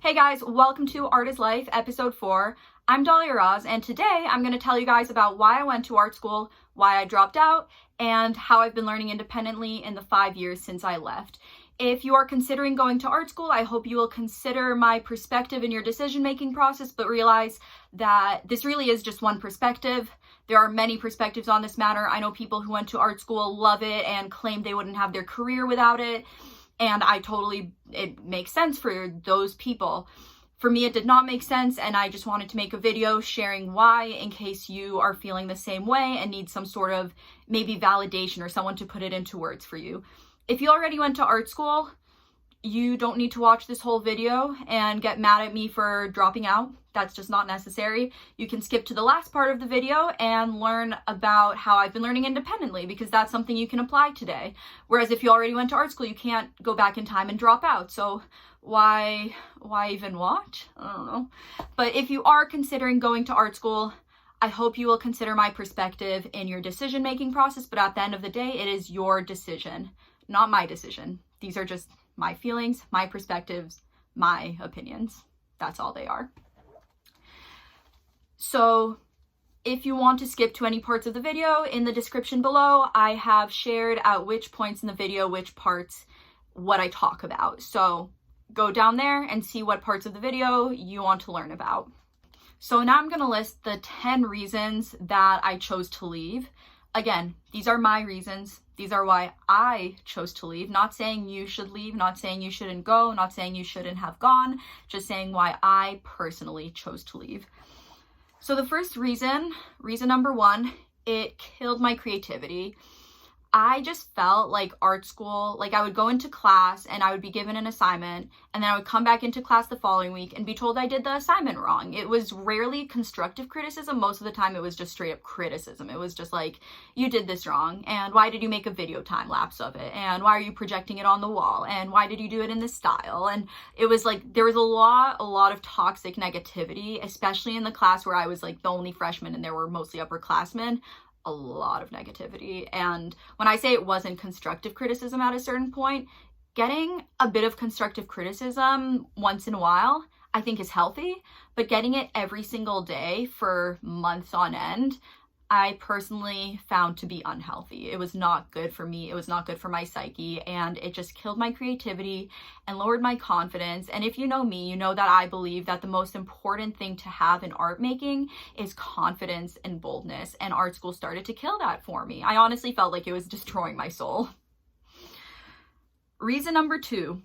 Hey guys, welcome to Art is Life, episode 4. I'm Dahlia, and today I'm going to tell you guys about why I went to art school, why I dropped out, and how I've been learning independently in the 5 years since I left. If you are considering going to art school, I hope you will consider my perspective in your decision-making process, but realize that this really is just one perspective. There are many perspectives on this matter. I know people who went to art school love it and claim they wouldn't have their career without it. And it makes sense for those people. For me, it did not make sense, and I just wanted to make a video sharing why, in case you are feeling the same way and need some sort of maybe validation or someone to put it into words for you. If you already went to art school, you don't need to watch this whole video and get mad at me for dropping out. That's just not necessary. You can skip to the last part of the video and learn about how I've been learning independently, because that's something you can apply today. Whereas if you already went to art school, you can't go back in time and drop out. So why even watch? I don't know. But if you are considering going to art school, I hope you will consider my perspective in your decision-making process. But at the end of the day, it is your decision, not my decision. These are just my feelings, my perspectives, my opinions. That's all they are. So if you want to skip to any parts of the video, in the description below, I have shared at which points in the video, which parts, what I talk about. So go down there and see what parts of the video you want to learn about. So now I'm going to list the 10 reasons that I chose to leave. Again, these are my reasons. These are why I chose to leave. Not saying you should leave, not saying you shouldn't go, not saying you shouldn't have gone, just saying why I personally chose to leave. So the first reason number 1, it killed my creativity. I just felt like art school, like I would go into class and I would be given an assignment, and then I would come back into class the following week and be told I did the assignment wrong. It was rarely constructive criticism. Most of the time it was just straight up criticism. It was just like, you did this wrong, and why did you make a video time lapse of it, and why are you projecting it on the wall, and why did you do it in this style? And it was like, there was a lot of toxic negativity, especially in the class where I was like the only freshman and there were mostly upperclassmen. A lot of negativity. And when I say it wasn't constructive criticism at a certain point, getting a bit of constructive criticism once in a while I think is healthy, but getting it every single day for months on end, I personally found to be unhealthy. It was not good for me. It was not good for my psyche, and it just killed my creativity and lowered my confidence. And if you know me, you know that I believe that the most important thing to have in art making is confidence and boldness, and art school started to kill that for me. I honestly felt like it was destroying my soul. Reason number 2.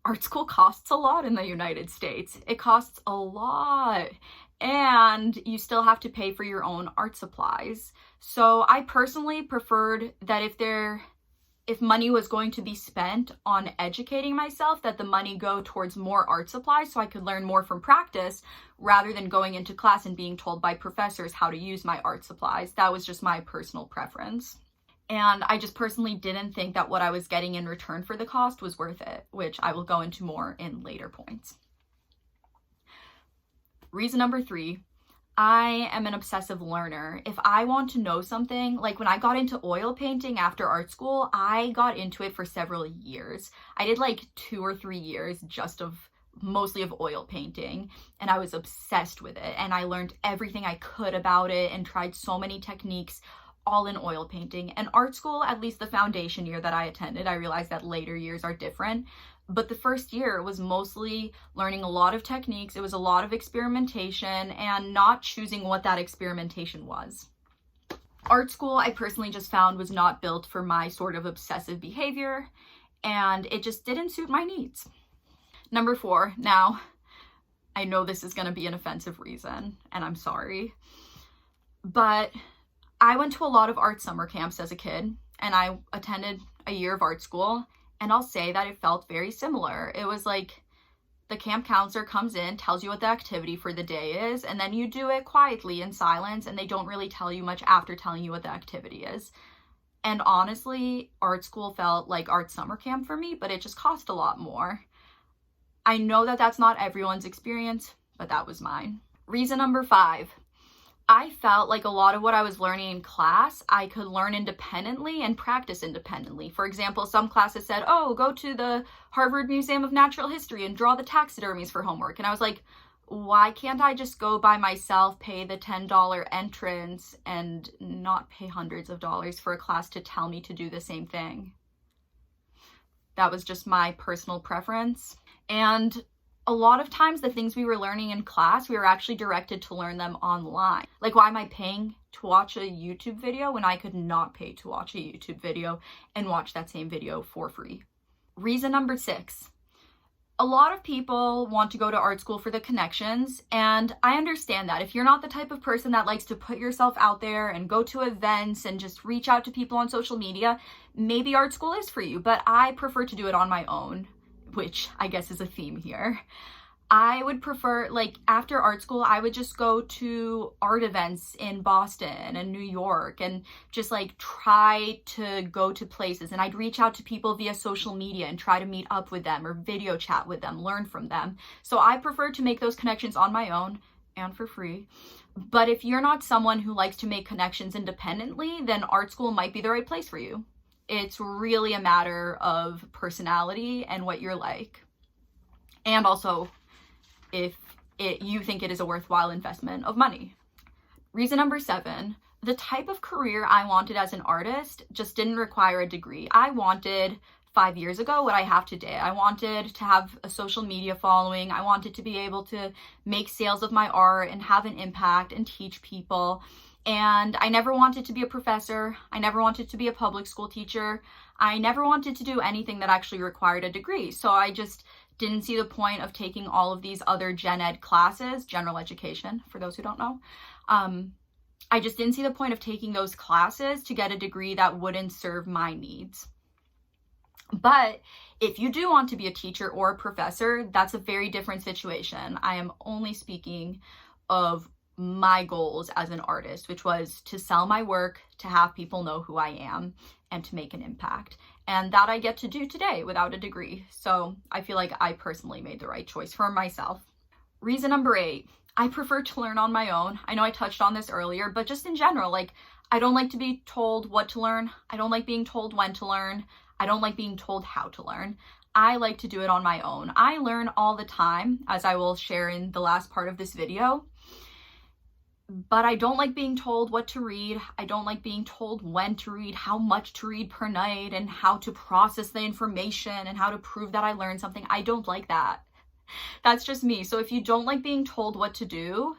Art school costs a lot in the United States. It costs a lot. And you still have to pay for your own art supplies. So I personally preferred that if money was going to be spent on educating myself, that the money go towards more art supplies so I could learn more from practice, rather than going into class and being told by professors how to use my art supplies. That was just my personal preference. And I just personally didn't think that what I was getting in return for the cost was worth it, which I will go into more in later points. Reason number 3, I am an obsessive learner. If I want to know something, like when I got into oil painting after art school, I got into it for several years. I did like 2 or 3 years mostly of oil painting, and I was obsessed with it. And I learned everything I could about it and tried so many techniques, all in oil painting. And art school, at least the foundation year that I attended, I realized that later years are different. But the first year was mostly learning a lot of techniques. It was a lot of experimentation and not choosing what that experimentation was. Art school, I personally just found, was not built for my sort of obsessive behavior, and it just didn't suit my needs. Number 4, now, I know this is going to be an offensive reason, and I'm sorry, but I went to a lot of art summer camps as a kid, and I attended a year of art school. And I'll say that it felt very similar. It was like the camp counselor comes in, tells you what the activity for the day is, and then you do it quietly in silence, and they don't really tell you much after telling you what the activity is. And honestly, art school felt like art summer camp for me, but it just cost a lot more. I know that that's not everyone's experience, but that was mine. Reason number 5. I felt like a lot of what I was learning in class, I could learn independently and practice independently. For example, some classes said, oh, go to the Harvard Museum of Natural History and draw the taxidermies for homework. And I was like, why can't I just go by myself, pay the $10 entrance, and not pay hundreds of dollars for a class to tell me to do the same thing? That was just my personal preference. And a lot of times the things we were learning in class, we were actually directed to learn them online. Like, why am I paying to watch a YouTube video when I could not pay to watch a YouTube video and watch that same video for free? Reason number 6. A lot of people want to go to art school for the connections, and I understand that. If you're not the type of person that likes to put yourself out there and go to events and just reach out to people on social media, maybe art school is for you, but I prefer to do it on my own, which I guess is a theme here. I would prefer, like, after art school, I would just go to art events in Boston and New York and just like try to go to places. And I'd reach out to people via social media and try to meet up with them or video chat with them, learn from them. So I prefer to make those connections on my own and for free. But if you're not someone who likes to make connections independently, then art school might be the right place for you. It's really a matter of personality and what you're like. And also, if you think it is a worthwhile investment of money. Reason number 7, the type of career I wanted as an artist just didn't require a degree. I wanted 5 years ago what I have today. I wanted to have a social media following. I wanted to be able to make sales of my art and have an impact and teach people. And I never wanted to be a professor. I never wanted to be a public school teacher. I never wanted to do anything that actually required a degree. So I just didn't see the point of taking all of these other gen ed classes, general education, for those who don't know. I just didn't see the point of taking those classes to get a degree that wouldn't serve my needs. But if you do want to be a teacher or a professor, that's a very different situation. I am only speaking of my goals as an artist, which was to sell my work, to have people know who I am, and to make an impact. And that I get to do today without a degree. So I feel like I personally made the right choice for myself. Reason number 8, I prefer to learn on my own. I know I touched on this earlier, but just in general, like, I don't like to be told what to learn. I don't like being told when to learn. I don't like being told how to learn. I like to do it on my own. I learn all the time, as I will share in the last part of this video. But I don't like being told what to read. I don't like being told when to read, how much to read per night, and how to process the information and how to prove that I learned something. I don't like that. That's just me. So if you don't like being told what to do,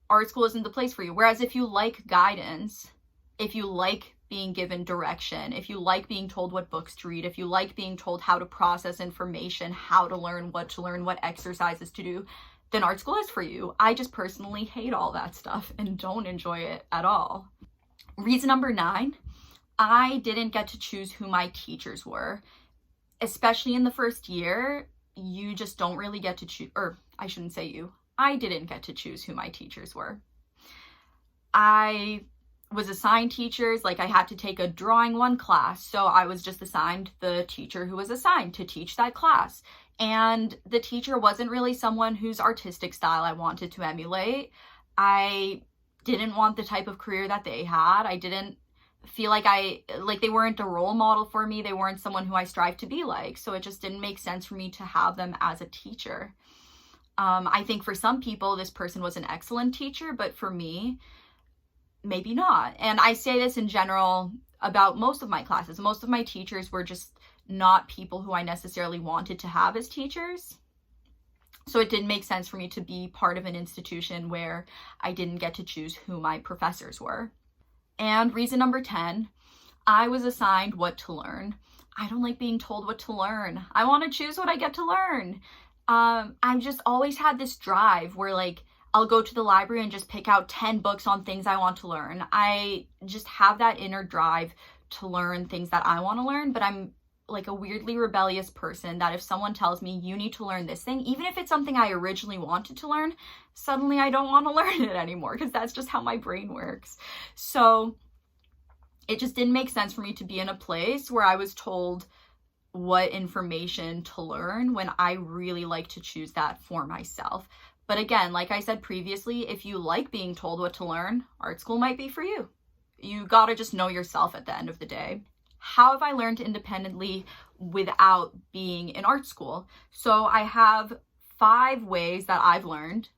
art school isn't the place for you. Whereas if you like guidance, if you like being given direction, if you like being told what books to read, if you like being told how to process information, how to learn, what exercises to do, then art school is for you. I just personally hate all that stuff and don't enjoy it at all. Reason number 9, I didn't get to choose who my teachers were. Especially in the first year, you just don't really get to choose, or I shouldn't say you. I didn't get to choose who my teachers were. I was assigned teachers, like I had to take a drawing 1 class, so I was just assigned the teacher who was assigned to teach that class. And the teacher wasn't really someone whose artistic style I wanted to emulate. I didn't want the type of career that they had. I didn't feel like they weren't a role model for me. They weren't someone who I strive to be like. So it just didn't make sense for me to have them as a teacher. I think for some people, this person was an excellent teacher, but for me, maybe not. And I say this in general about most of my classes. Most of my teachers were just not people who I necessarily wanted to have as teachers. So it didn't make sense for me to be part of an institution where I didn't get to choose who my professors were. And reason number 10, I was assigned what to learn. I don't like being told what to learn. I want to choose what I get to learn. I've just always had this drive where like I'll go to the library and just pick out 10 books on things I want to learn. I just have that inner drive to learn things that I want to learn, but I'm like a weirdly rebellious person that if someone tells me you need to learn this thing, even if it's something I originally wanted to learn, suddenly I don't want to learn it anymore because that's just how my brain works. So it just didn't make sense for me to be in a place where I was told what information to learn when I really like to choose that for myself. But again, like I said previously, if you like being told what to learn, art school might be for you. You gotta just know yourself at the end of the day. How have I learned independently without being in art school? So I have 5 ways that I've learned.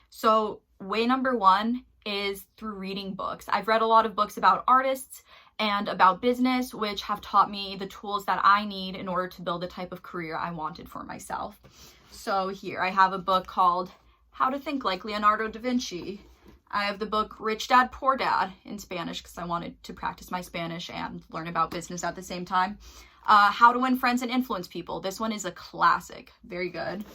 So way number 1 is through reading books. I've read a lot of books about artists and about business, which have taught me the tools that I need in order to build the type of career I wanted for myself. So here I have a book called How to Think Like Leonardo da Vinci. I have the book Rich Dad, Poor Dad in Spanish because I wanted to practice my Spanish and learn about business at the same time. How to Win Friends and Influence People. This one is a classic. Very good.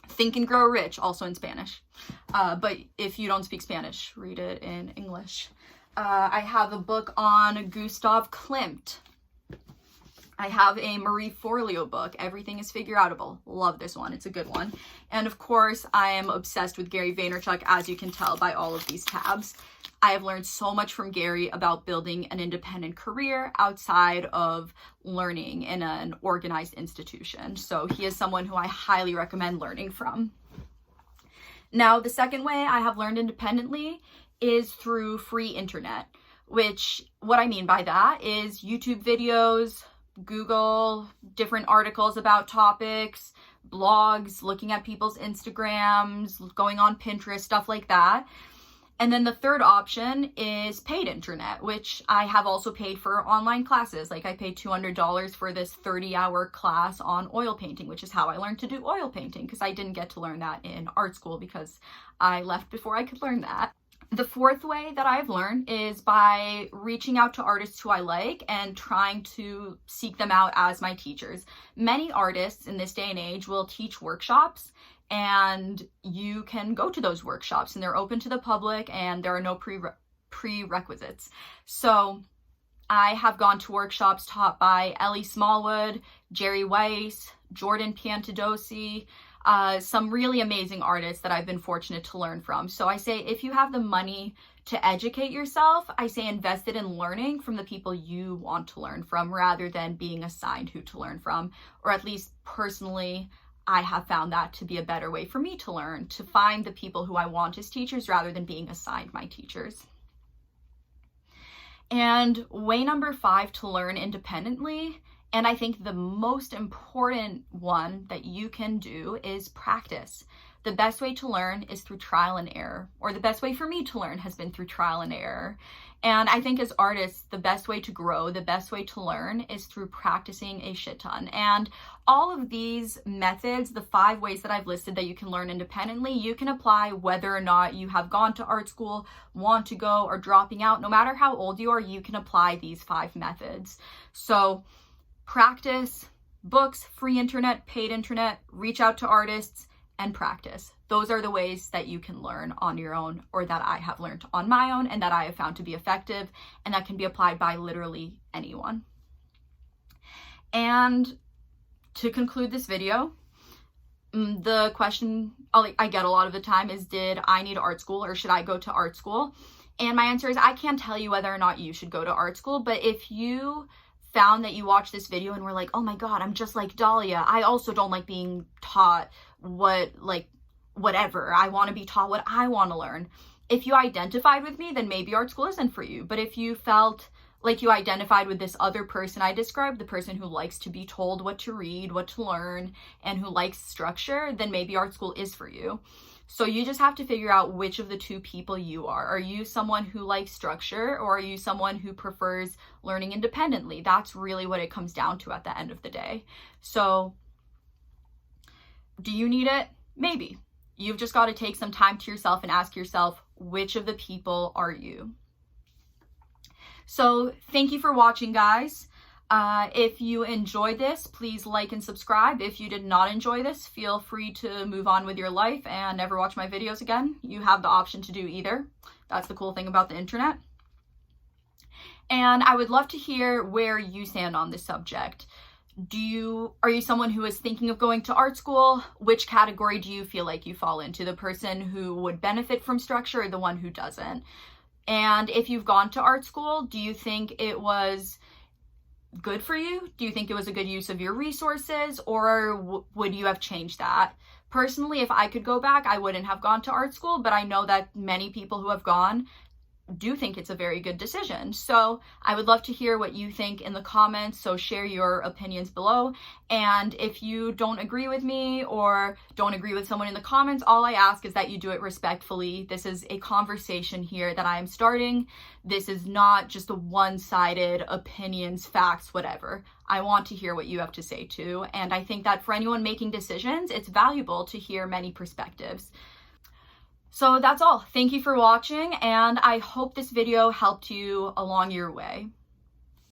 Think and Grow Rich, also in Spanish. But if you don't speak Spanish, read it in English. I have a book on Gustav Klimt. I have a Marie Forleo book, Everything is Figureoutable. Love this one. It's a good one. And of course, I am obsessed with Gary Vaynerchuk, as you can tell by all of these tabs. I have learned so much from Gary about building an independent career outside of learning in an organized institution. So he is someone who I highly recommend learning from. Now, the second way I have learned independently is through free internet, which what I mean by that is YouTube videos, Google, different articles about topics, blogs, looking at people's Instagrams, going on Pinterest, stuff like that. And then the third option is paid internet, which I have also paid for online classes. Like I paid $200 for this 30-hour class on oil painting, which is how I learned to do oil painting, because I didn't get to learn that in art school because I left before I could learn that. The fourth way that I've learned is by reaching out to artists who I like and trying to seek them out as my teachers. Many artists in this day and age will teach workshops, and you can go to those workshops and they're open to the public and there are no prerequisites. So I have gone to workshops taught by Ellie Smallwood, Jerry Weiss, Jordan Piantadosi, some really amazing artists that I've been fortunate to learn from. So I say if you have the money to educate yourself, I say invest it in learning from the people you want to learn from rather than being assigned who to learn from. Or at least personally, I have found that to be a better way for me to learn, to find the people who I want as teachers rather than being assigned my teachers. And way number 5 to learn independently, and I think the most important one that you can do is practice. The best way to learn is through trial and error, or the best way for me to learn has been through trial and error. And I think as artists, the best way to grow, the best way to learn is through practicing a shit ton. And all of these methods, the 5 ways that I've listed that you can learn independently, you can apply whether or not you have gone to art school, want to go, or dropping out. No matter how old you are, you can apply these 5 methods. So practice, books, free internet, paid internet, reach out to artists, and practice. Those are the ways that you can learn on your own, or that I have learned on my own and that I have found to be effective and that can be applied by literally anyone. And to conclude this video, the question I get a lot of the time is, did I need art school or should I go to art school? And my answer is I can't tell you whether or not you should go to art school, but if you found that you watched this video and were like, oh my God, I'm just like Dahlia. I also don't like being taught whatever. I want to be taught what I want to learn. If you identified with me, then maybe art school isn't for you. But if you felt like you identified with this other person I described, the person who likes to be told what to read, what to learn, and who likes structure, then maybe art school is for you. So you just have to figure out which of the 2 people you are. Are you someone who likes structure, or are you someone who prefers learning independently? That's really what it comes down to at the end of the day. So do you need it? Maybe. You've just got to take some time to yourself and ask yourself, which of the people are you? So thank you for watching, guys. If you enjoyed this, please like and subscribe. If you did not enjoy this, feel free to move on with your life and never watch my videos again. You have the option to do either. That's the cool thing about the internet. And I would love to hear where you stand on this subject. Are you someone who is thinking of going to art school? Which category do you feel like you fall into? The person who would benefit from structure or the one who doesn't? And if you've gone to art school, do you think it was good for you? Do you think it was a good use of your resources, or would you have changed that? Personally, if I could go back, I wouldn't have gone to art school, but I know that many people who have gone do think it's a very good decision. So I would love to hear what you think in the comments, so share your opinions below. And if you don't agree with me or don't agree with someone in the comments, all I ask is that you do it respectfully. This is a conversation here that I am starting. This is not just a one-sided opinions, facts, whatever. I want to hear what you have to say too. And I think that for anyone making decisions, it's valuable to hear many perspectives. So that's all. Thank you for watching, and I hope this video helped you along your way.